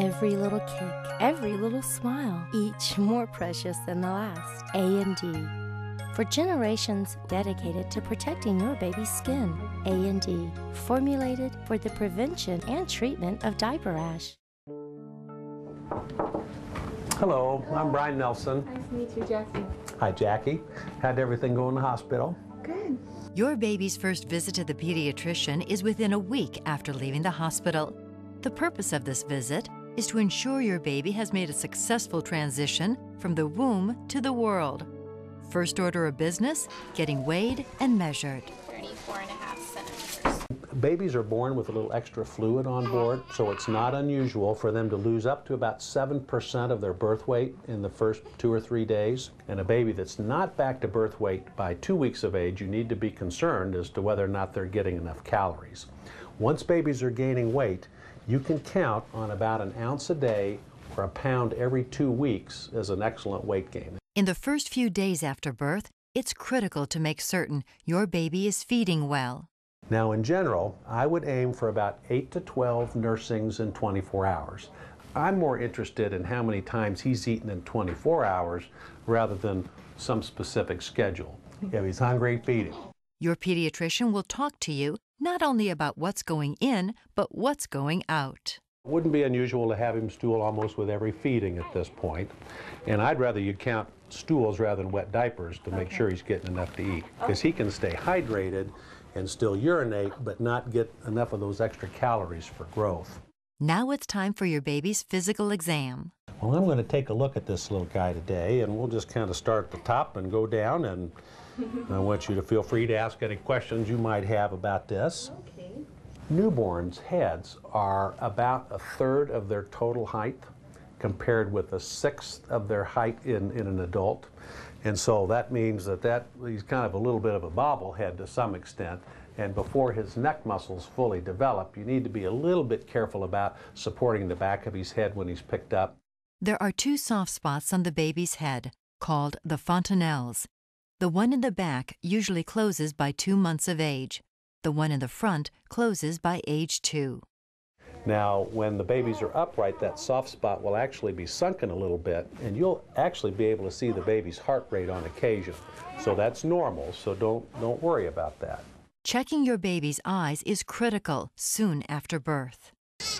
Every little kick, every little smile, each more precious than the last. A&D. For generations dedicated to protecting your baby's skin. A&D. Formulated for the prevention and treatment of diaper rash. Hello, I'm Brian Nelson. Nice to meet you, Jackie. Hi, Jackie. How'd everything go in the hospital? Good. Your baby's first visit to the pediatrician is within a week after leaving the hospital. The purpose of this visit is to ensure your baby has made a successful transition from the womb to the world. First order of business, getting weighed and measured. 34.5 centimeters. Babies are born with a little extra fluid on board, so it's not unusual for them to lose up to about 7% of their birth weight in the first 2 or 3 days. And a baby that's not back to birth weight by 2 weeks of age, you need to be concerned as to whether or not they're getting enough calories. Once babies are gaining weight, you can count on about an ounce a day or a pound every 2 weeks as an excellent weight gain. In the first few days after birth, it's critical to make certain your baby is feeding well. Now, in general, I would aim for about 8 to 12 nursings in 24 hours. I'm more interested in how many times he's eaten in 24 hours rather than some specific schedule. If he's hungry, feed him. Your pediatrician will talk to you not only about what's going in, but what's going out. It wouldn't be unusual to have him stool almost with every feeding at this point. And I'd rather you count stools rather than wet diapers to make sure he's getting enough to eat. Because he can stay hydrated and still urinate, but not get enough of those extra calories for growth. Now it's time for your baby's physical exam. Well, I'm going to take a look at this little guy today, and we'll just kind of start at the top and go down, and I want you to feel free to ask any questions you might have about this. Okay. Newborns' heads are about 1/3 of their total height, compared with 1/6 of their height in an adult. And so that means that he's kind of a little bit of a bobblehead to some extent. And before his neck muscles fully develop, you need to be a little bit careful about supporting the back of his head when he's picked up. There are 2 soft spots on the baby's head, called the fontanelles. The one in the back usually closes by 2 months of age. The one in the front closes by age 2. Now, when the babies are upright, that soft spot will actually be sunken a little bit, and you'll actually be able to see the baby's heart rate on occasion. So that's normal, so don't worry about that. Checking your baby's eyes is critical soon after birth.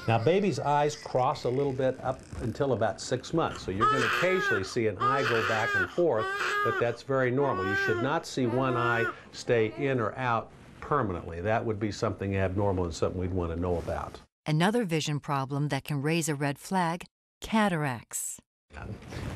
Now, baby's eyes cross a little bit up until about 6 months, so you're going to occasionally see an eye go back and forth, but that's very normal. You should not see one eye stay in or out permanently. That would be something abnormal and something we'd want to know about. Another vision problem that can raise a red flag, cataracts.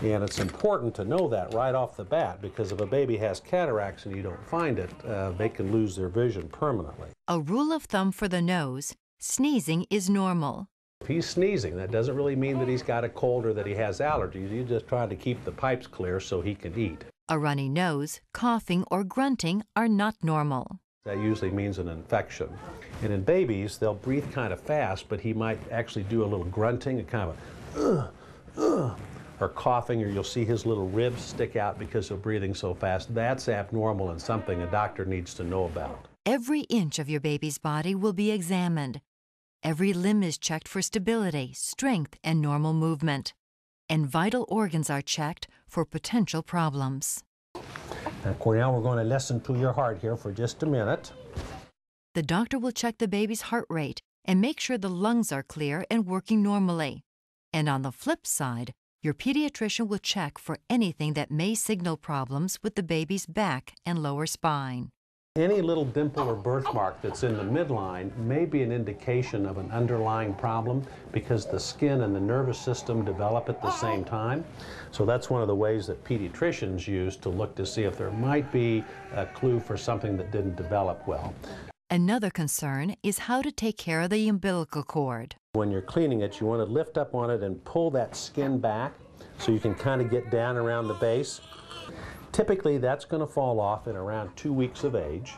And it's important to know that right off the bat, because if a baby has cataracts and you don't find it, they can lose their vision permanently. A rule of thumb for the nose, sneezing is normal. If he's sneezing, that doesn't really mean that he's got a cold or that he has allergies. You're just trying to keep the pipes clear so he can eat. A runny nose, coughing, or grunting are not normal. That usually means an infection. And in babies, they'll breathe kind of fast, but he might actually do a little grunting, a kind of or coughing, or you'll see his little ribs stick out because of breathing so fast. That's abnormal and something a doctor needs to know about. Every inch of your baby's body will be examined. Every limb is checked for stability, strength, and normal movement. And vital organs are checked for potential problems. Now, Cornell, we're going to listen to your heart here for just a minute. The doctor will check the baby's heart rate and make sure the lungs are clear and working normally. And on the flip side, your pediatrician will check for anything that may signal problems with the baby's back and lower spine. Any little dimple or birthmark that's in the midline may be an indication of an underlying problem because the skin and the nervous system develop at the same time. So that's one of the ways that pediatricians use to look to see if there might be a clue for something that didn't develop well. Another concern is how to take care of the umbilical cord. When you're cleaning it, you want to lift up on it and pull that skin back so you can kind of get down around the base. Typically, that's going to fall off in around 2 weeks of age.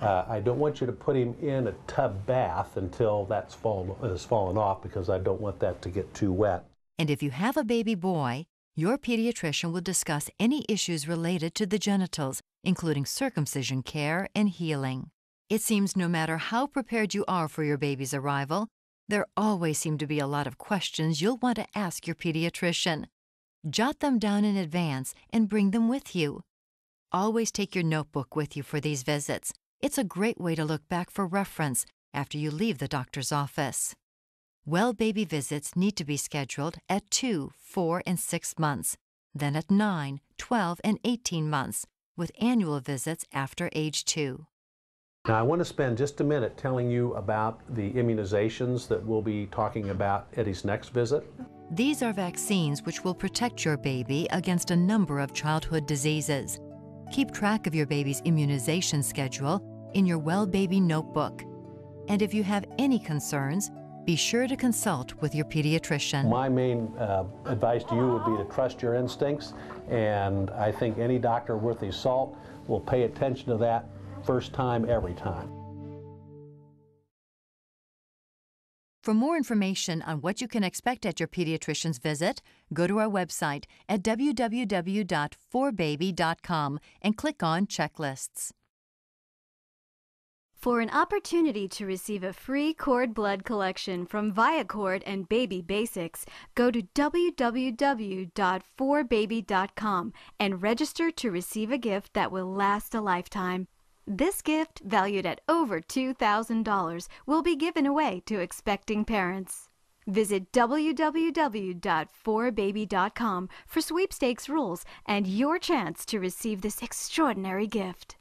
I don't want you to put him in a tub bath until that's fallen off because I don't want that to get too wet. And if you have a baby boy, your pediatrician will discuss any issues related to the genitals, including circumcision care and healing. It seems no matter how prepared you are for your baby's arrival, There always seem to be a lot of questions you'll want to ask your pediatrician. Jot them down in advance and bring them with you. Always take your notebook with you for these visits. It's a great way to look back for reference after you leave the doctor's office. Well baby visits need to be scheduled at 2, 4, and 6 months, then at 9, 12, and 18 months, with annual visits after age 2. Now I want to spend just a minute telling you about the immunizations that we'll be talking about at his next visit. These are vaccines which will protect your baby against a number of childhood diseases. Keep track of your baby's immunization schedule in your Well Baby notebook. And if you have any concerns, be sure to consult with your pediatrician. My main advice to you would be to trust your instincts, and I think any doctor worth his salt will pay attention to that first time, every time. For more information on what you can expect at your pediatrician's visit, go to our website at www.forbaby.com and click on Checklists. For an opportunity to receive a free cord blood collection from ViaCord and Baby Basics, go to www.forbaby.com and register to receive a gift that will last a lifetime. This gift, valued at over $2,000, will be given away to expecting parents. Visit www.forbaby.com for sweepstakes rules and your chance to receive this extraordinary gift.